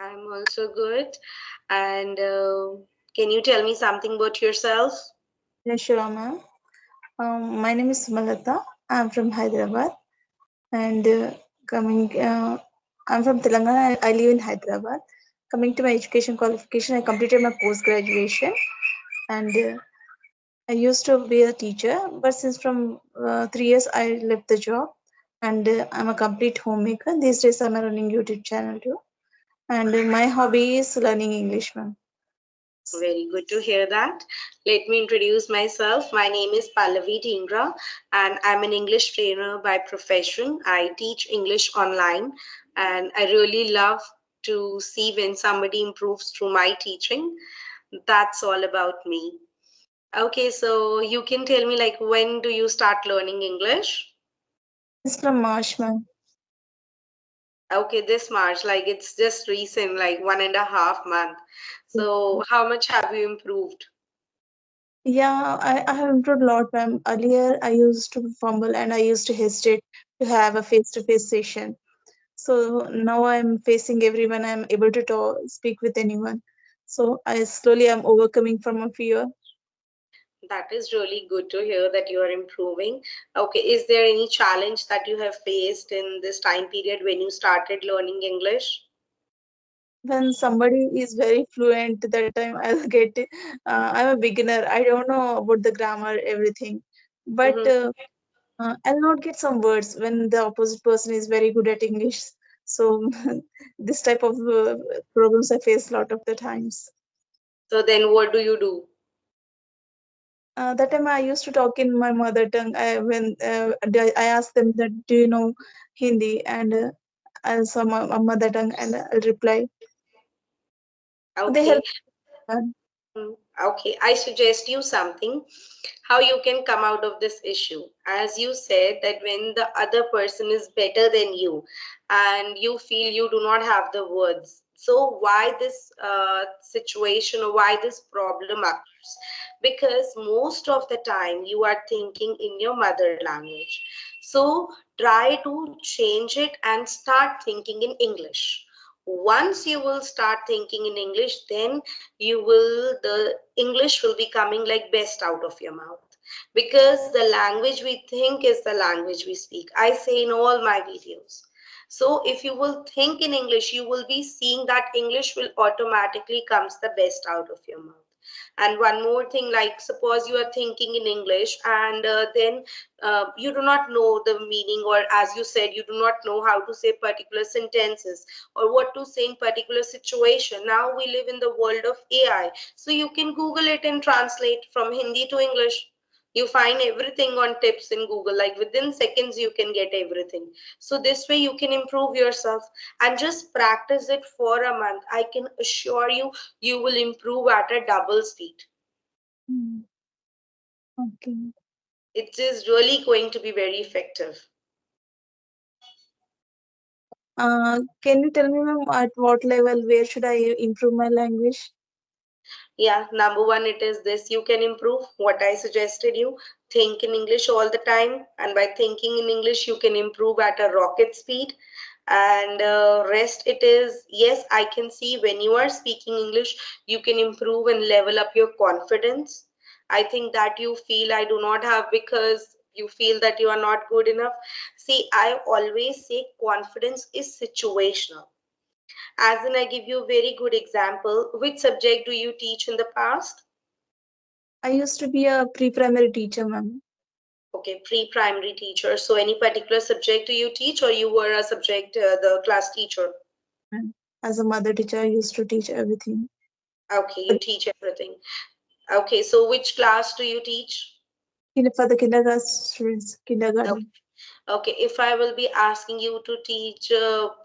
I'm also good. And can you tell me something about yourself? Yeah, sure, ma'am. My name is Malata. I'm from Hyderabad, and coming, I'm from Telangana. I live in Hyderabad. Coming to my education qualification, I completed my post graduation, and I used to be a teacher. But since from 3 years, I left the job, and I'm a complete homemaker. These days, I'm running YouTube channel too, and my hobby is learning English, ma'am. Very good to hear that. Let me introduce myself. My name is Pallavi Dhingra, and I'm an English trainer by profession. I teach English online, and I really love to see when somebody improves through my teaching. That's all about me. Okay, so you can tell me, like, when do you start learning English? It's from March, ma'am. Okay, this March, like it's just recent, like 1.5 month. So how much have you improved? Yeah, I have improved a lot, ma'am. Earlier, I used to fumble and I used to hesitate to have a face-to-face session. So now I'm facing everyone. I'm able to talk, speak with anyone. So I slowly am overcoming from a fear. That is really good to hear that you are improving. Okay, is there any challenge that you have faced in this time period when you started learning English? When somebody is very fluent, that time I'll get. I'm a beginner. I don't know about the grammar, everything, but Mm-hmm. I'll not get some words when the opposite person is very good at English. So this type of problems I face a lot of the times. So then what do you do? That time I used to talk in my mother tongue. I asked them that, do you know Hindi? And I saw my mother tongue and I'll reply. They Okay. help. uh, Okay, I suggest you something how you can come out of this issue. As you said, that when the other person is better than you and you feel you do not have the words, so why this situation or why this problem occurs? Because most of the time you are thinking in your mother language. So try to change it and start thinking in English. Once you will start thinking in English, then the English will be coming like best out of your mouth, because the language we think is the language we speak. I say in all my videos. So if you will think in English, you will be seeing that English will automatically comes the best out of your mouth. And one more thing, like suppose you are thinking in English and then you do not know the meaning, or as you said, you do not know how to say particular sentences or what to say in particular situation. Now we live in the world of AI, so you can Google it and translate from Hindi to English. You find everything on tips in Google, like within seconds you can get everything. So this way you can improve yourself, and just practice it for a month. I can assure you, you will improve at a double speed. mm, okay. It is really going to be very effective. Can you tell me, ma'am, at what level, where should I improve my language? Yeah, number one, it is this: you can improve what I suggested you. Think in English all the time, and by thinking in English, you can improve at a rocket speed. And rest, it is yes, I can see when you are speaking English, you can improve and level up your confidence. I think that you feel I do not have because you feel that you are not good enough. See, I always say confidence is situational. As in, I give you a very good example. Which subject do you teach in the past? I used to be a pre-primary teacher, ma'am. Okay, pre-primary teacher. So any particular subject do you teach, or you were a subject, the class teacher? And as a mother teacher, I used to teach everything. Okay, you teach everything. Okay, so which class do you teach? For the kindergarten students, Okay, kindergarten. okay. If I will be asking you to teach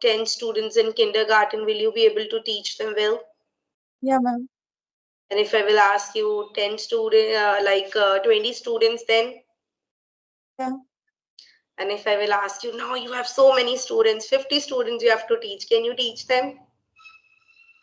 10 students in kindergarten, will you be able to teach them well? Yeah, ma'am. And if I will ask you 10 student, 20 students, then Yeah, and if I will ask you, now you have so many students, 50 students you have to teach, can you teach them?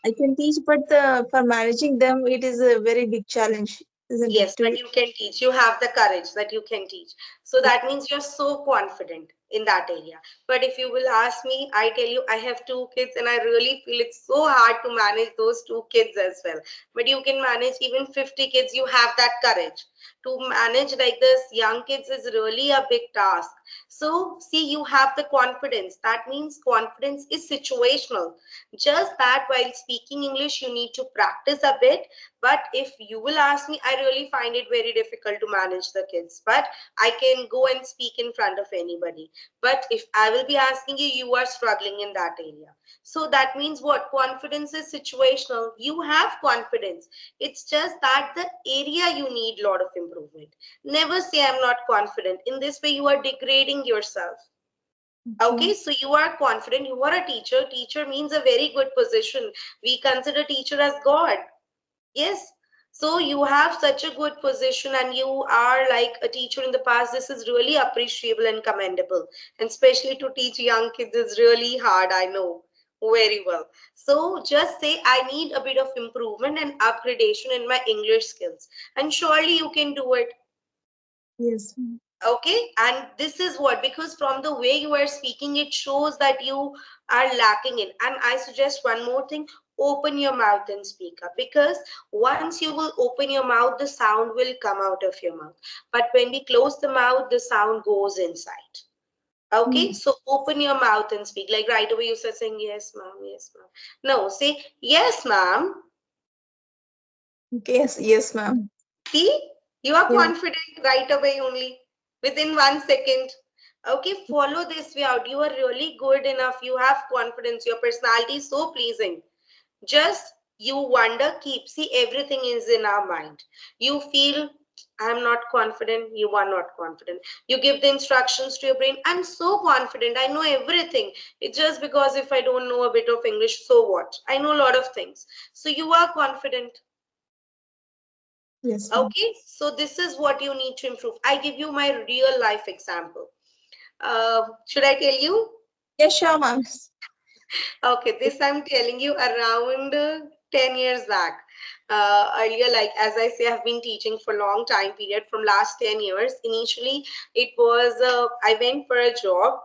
I can teach, but for managing them, it is a very big challenge, isn't it? Yes, but you can teach. You have the courage that you can teach. So that means you're so confident. in that area. But if you will ask me, I tell you, I have two kids and I really feel it's so hard to manage those two kids as well. But you can manage even 50 kids. You have that courage to manage like this young kids is really a big task. So see, you have the confidence. That means confidence is situational. Just that while speaking English, you need to practice a bit. But if you will ask me, I really find it very difficult to manage the kids. But I can go and speak in front of anybody. But if I will be asking you, you are struggling in that area. So that means what? Confidence is situational. You have confidence. It's just that the area you need a lot of improvement. Never say I'm not confident. In this way, you are degrading yourself. Okay. Okay, so you are confident, you are a teacher. Teacher means a very good position. We consider teacher as God. Yes. So you have such a good position and you are like a teacher in the past. This is really appreciable and commendable. And especially to teach young kids is really hard, I know very well. So just say, I need a bit of improvement and upgradation in my English skills. And surely you can do it. Yes, ma'am. Okay, and this is what, because from the way you are speaking, it shows that you are lacking in. And I suggest one more thing, open your mouth and speak up, because once you will open your mouth, the sound will come out of your mouth. But when we close the mouth, the sound goes inside. Okay, Mm. so open your mouth and speak. Like right away, you start saying, yes, ma'am, yes, ma'am. No, say, yes, ma'am. Okay, yes, yes, ma'am. See, you are Yeah. confident right away only within 1 second. Okay, follow this way out. You are really good enough. You have confidence. Your personality is so pleasing. Just you wonder, keep. See, everything is in our mind. You feel, I'm not confident. You are not confident. You give the instructions to your brain. I'm so confident. I know everything. It's just because if I don't know a bit of English, so what? I know a lot of things. So you are confident. Yes, ma'am. Okay, so this is what you need to improve. I give you my real life example. Should I tell you? Yeah, sure, ma'am. Okay, this I'm telling you around 10 years back. Earlier, like as I say, I've been teaching for a long time period from last 10 years. Initially, it was, I went for a job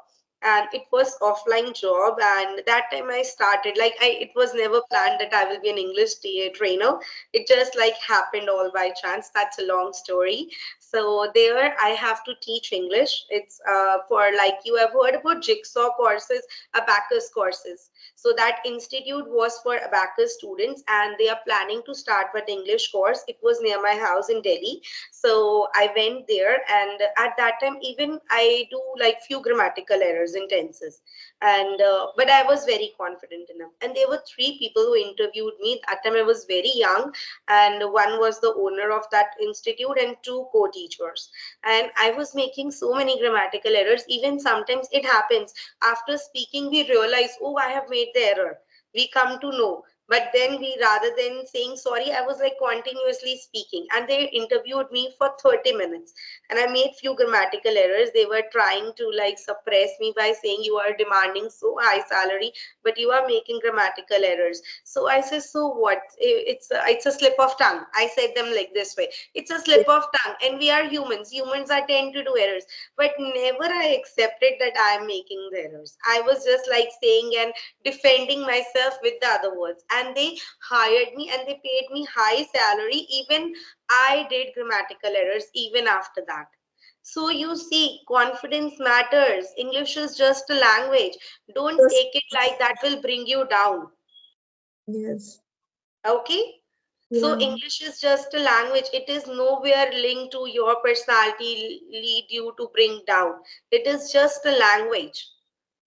and it was offline job. And that time I started, like it was never planned that I will be an English trainer. It just like happened all by chance. That's a long story. So there I have to teach English. It's for like, you have heard about jigsaw courses, abacus courses. So that institute was for abacus students and they are planning to start with English course. It was near my house in Delhi. So I went there and at that time even I do like few grammatical errors in tenses. And but I was very confident enough. And there were three people who interviewed me. At that time I was very young, and one was the owner of that institute and two co-teachers. And I was making so many grammatical errors. Even sometimes it happens after speaking we realize, oh, I have made the error. We come to know. But then we, rather than saying sorry, I was like continuously speaking. And they interviewed me for 30 minutes. And I made few grammatical errors. They were trying to like suppress me by saying you are demanding so high salary, but you are making grammatical errors. So I said, so what? It's a slip of tongue. I said them like this way. It's a slip of tongue, and we are humans. Humans are tend to do errors. But never I accepted that I am making the errors. I was just like saying and defending myself with the other words. And they hired me and they paid me high salary. Even I did grammatical errors even after that. So you see, confidence matters. English is just a language. Don't Yes. take it like that will bring you down. Yes. Okay? So Yeah. English is just a language. It is nowhere linked to your personality, lead you to bring down. It is just a language.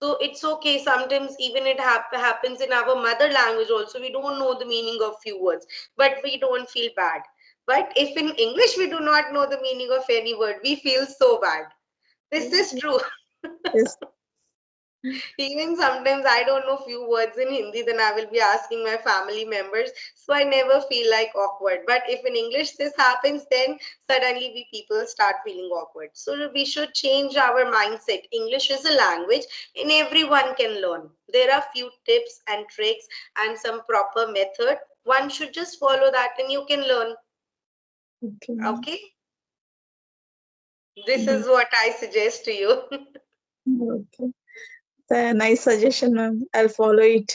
So it's okay. Sometimes even it happens in our mother language also. We don't know the meaning of few words, but we don't feel bad. But if in English we do not know the meaning of any word, we feel so bad. This is true. Yes. Even sometimes I don't know few words in Hindi, then I will be asking my family members. So I never feel like awkward. But if in English this happens, then suddenly we people start feeling awkward. So we should change our mindset. English is a language and everyone can learn. There are few tips and tricks and some proper method. One should just follow that and you can learn. Okay. Okay. This Yes. is what I suggest to you. Okay. The nice suggestion, ma'am. I'll follow it.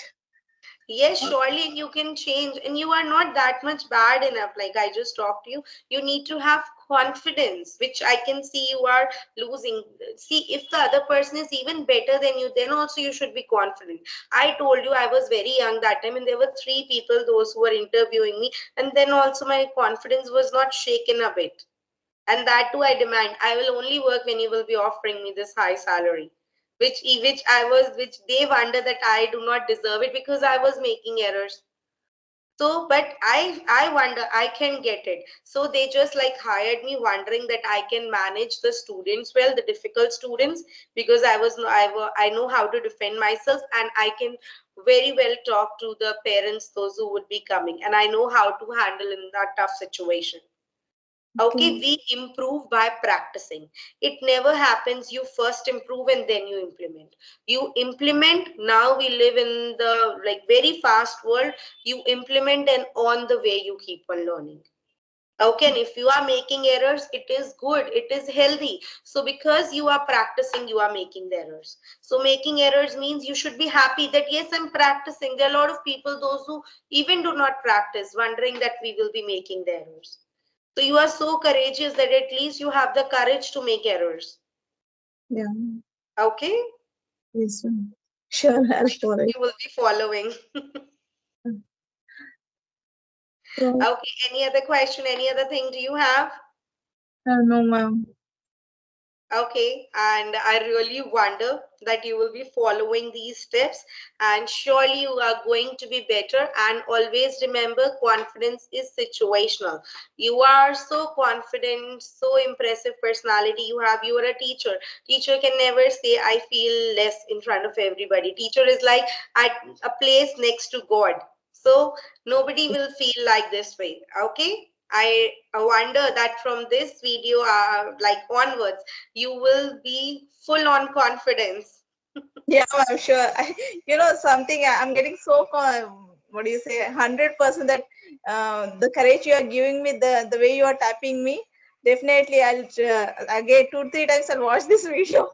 Yes, surely you can change, and you are not that much bad enough. Like I just talked to you, you need to have confidence, which I can see you are losing. See, if the other person is even better than you, then also you should be confident. I told you I was very young that time, and there were three people, those who were interviewing me, and then also my confidence was not shaken a bit. And that too I demand, I will only work when you will be offering me this high salary, which they wonder that I do not deserve it because I was making errors. So but I wonder I can get it, so they just like hired me wondering that I can manage the students well, the difficult students, because I know how to defend myself, and I can very well talk to the parents, those who would be coming, and I know how to handle in that tough situation. Okay, Okay. we improve by practicing. It never happens. You first improve and then you implement. You implement. Now we live in the like very fast world. You implement and on the way you keep on learning. Okay, and if you are making errors, it is good, it is healthy. So because you are practicing, you are making the errors. So making errors means you should be happy that yes, I'm practicing. There are a lot of people, those who even do not practice, wondering that we will be making the errors. So you are so courageous that at least you have the courage to make errors. Yeah. Okay? Yes, ma'am. Sure, I'll I hope follow it. you will be following. So, Okay, any other question, any other thing do you have? no, ma'am. Okay, and I really wonder that you will be following these steps, and surely you are going to be better. And always remember, confidence is situational. You are so confident, so impressive personality you have. You are a teacher. Teacher can never say, I feel less in front of everybody. Teacher is like at a place next to God. So nobody will feel like this way. Okay. I wonder that from this video, like onwards, you will be full on confidence. Yeah, I'm sure. Something I'm getting so what do you say, 100% that the courage you are giving me, the way you are tapping me, definitely I'll again 2 3 times I'll watch this video.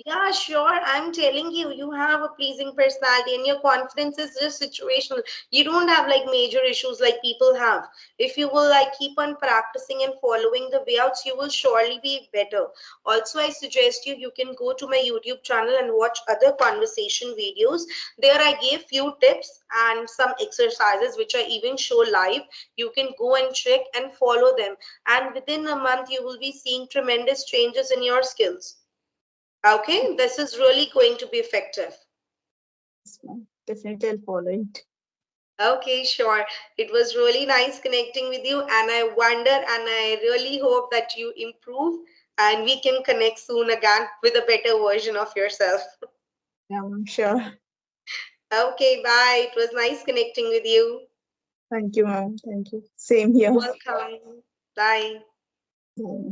Yeah, sure. I'm telling you, you have a pleasing personality and your confidence is just situational. You don't have like major issues like people have. If you will like keep on practicing and following the wayouts, you will surely be better. Also, I suggest you can go to my YouTube channel and watch other conversation videos. There I gave few tips and some exercises which I even show live. You can go and check and follow them. And within a month, you will be seeing tremendous changes in your skills. Okay, this is really going to be effective. Yes, ma'am. Definitely I'll follow it. Okay, sure. It was really nice connecting with you, and I wonder and I really hope that you improve and we can connect soon again with a better version of yourself. Yeah, I'm sure. Okay, bye. It was nice connecting with you. Thank you, ma'am. Thank you. Same here. Welcome. Bye. Yeah.